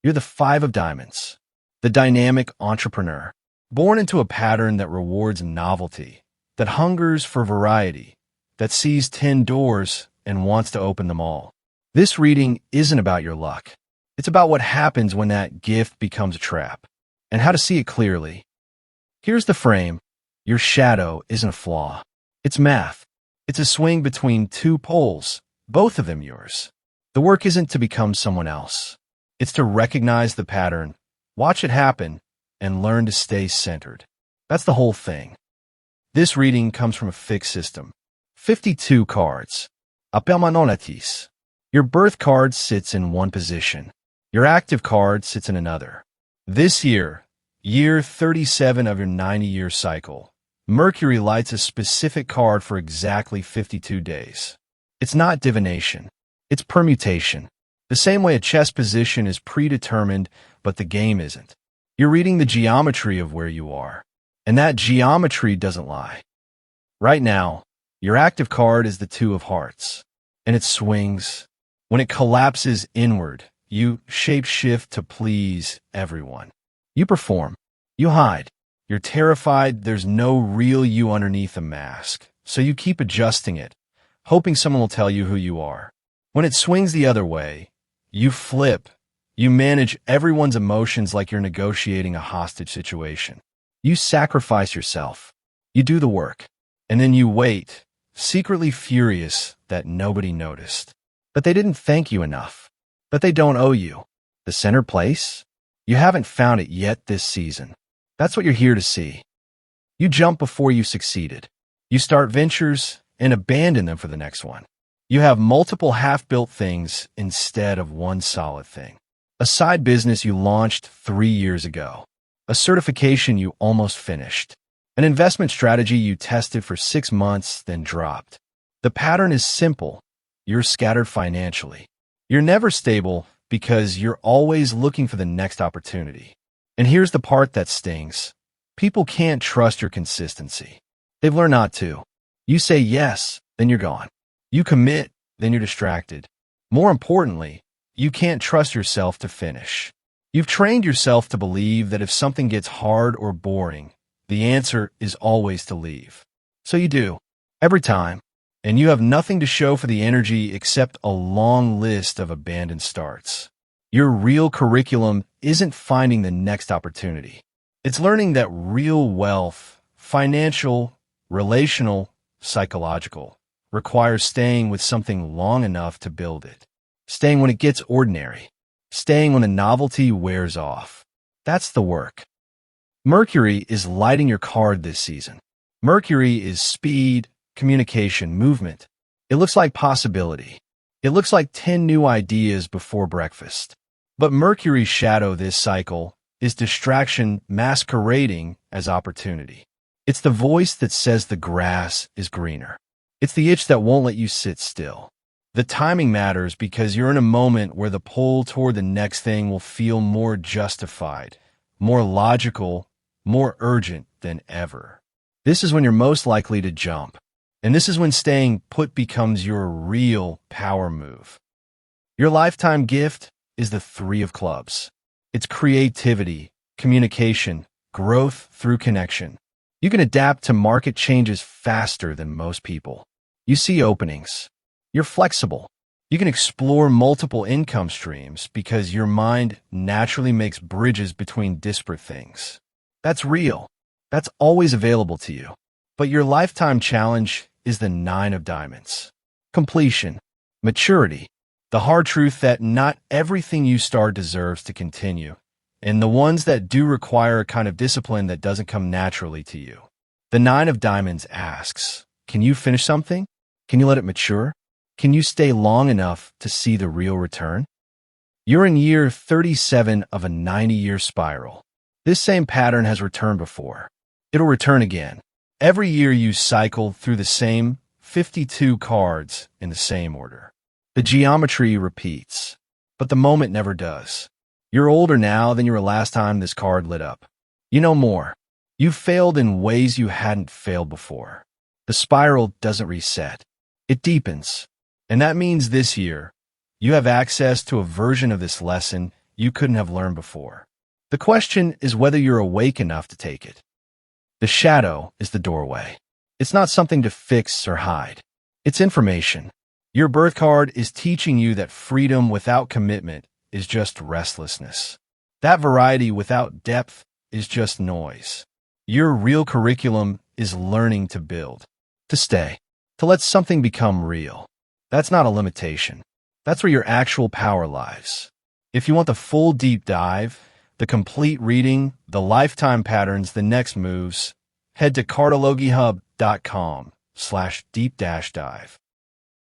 You're the Five of Diamonds, the dynamic entrepreneur, born into a pattern that rewards novelty, that hungers for variety, that sees 10 doors and wants to open them all. This reading isn't about your luck. It's about what happens when that gift becomes a trap, and how to see it clearly. Here's the frame. Your shadow isn't a flaw. It's math. It's a swing between two poles, both of them yours. The work isn't to become someone else. It's to recognize the pattern, watch it happen, and learn to stay centered. That's the whole thing. This reading comes from a fixed system. 52 cards. Apelmanonatis. Your birth card sits in one position. Your active card sits in another. This year 37 of your 90-year cycle, Mercury lights a specific card for exactly 52 days. It's not divination. It's permutation. The same way a chess position is predetermined, but the game isn't. You're reading the geometry of where you are, and that geometry doesn't lie. Right now, your active card is the Two of Hearts, and it swings. When it collapses inward, you shape-shift to please everyone. You perform. You hide. You're terrified there's no real you underneath a mask, so you keep adjusting it, hoping someone will tell you who you are. When it swings the other way, you flip. You manage everyone's emotions like you're negotiating a hostage situation. You sacrifice yourself. You do the work. And then you wait, secretly furious that nobody noticed. But they didn't thank you enough. But they don't owe you. The center place? You haven't found it yet this season. That's what you're here to see. You jump before you succeeded. You start ventures and abandon them for the next one. You have multiple half-built things instead of one solid thing. A side business you launched 3 years ago. A certification you almost finished. An investment strategy you tested for 6 months, then dropped. The pattern is simple. You're scattered financially. You're never stable because you're always looking for the next opportunity. And here's the part that stings. People can't trust your consistency. They've learned not to. You say yes, then you're gone. You commit, then you're distracted. More importantly, you can't trust yourself to finish. You've trained yourself to believe that if something gets hard or boring, the answer is always to leave. So you do, every time, and you have nothing to show for the energy except a long list of abandoned starts. Your real curriculum isn't finding the next opportunity. It's learning that real wealth, financial, relational, psychological, requires staying with something long enough to build it. Staying when it gets ordinary. Staying when the novelty wears off. That's the work. Mercury is lighting your card this season. Mercury is speed, communication, movement. It looks like possibility. It looks like 10 new ideas before breakfast. But Mercury's shadow this cycle is distraction masquerading as opportunity. It's the voice that says the grass is greener. It's the itch that won't let you sit still. The timing matters because you're in a moment where the pull toward the next thing will feel more justified, more logical, more urgent than ever. This is when you're most likely to jump. And this is when staying put becomes your real power move. Your lifetime gift is the Three of Clubs. It's creativity, communication, growth through connection. You can adapt to market changes faster than most people. You see openings. You're flexible. You can explore multiple income streams because your mind naturally makes bridges between disparate things. That's real. That's always available to you. But your lifetime challenge is the Nine of Diamonds. Completion, maturity, the hard truth that not everything you start deserves to continue, and the ones that do require a kind of discipline that doesn't come naturally to you. The Nine of Diamonds asks, can you finish something? Can you let it mature? Can you stay long enough to see the real return? You're in year 37 of a 90-year spiral. This same pattern has returned before. It'll return again. Every year you cycle through the same 52 cards in the same order. The geometry repeats, but the moment never does. You're older now than you were last time this card lit up. You know more. You've failed in ways you hadn't failed before. The spiral doesn't reset. It deepens. And that means this year, you have access to a version of this lesson you couldn't have learned before. The question is whether you're awake enough to take it. The shadow is the doorway. It's not something to fix or hide. It's information. Your birth card is teaching you that freedom without commitment is just restlessness. That variety without depth is just noise. Your real curriculum is learning to build, to stay, to let something become real. That's not a limitation. That's where your actual power lies. If you want the full deep dive, the complete reading, the lifetime patterns, the next moves, head to cardologyhub.com/deep-dive.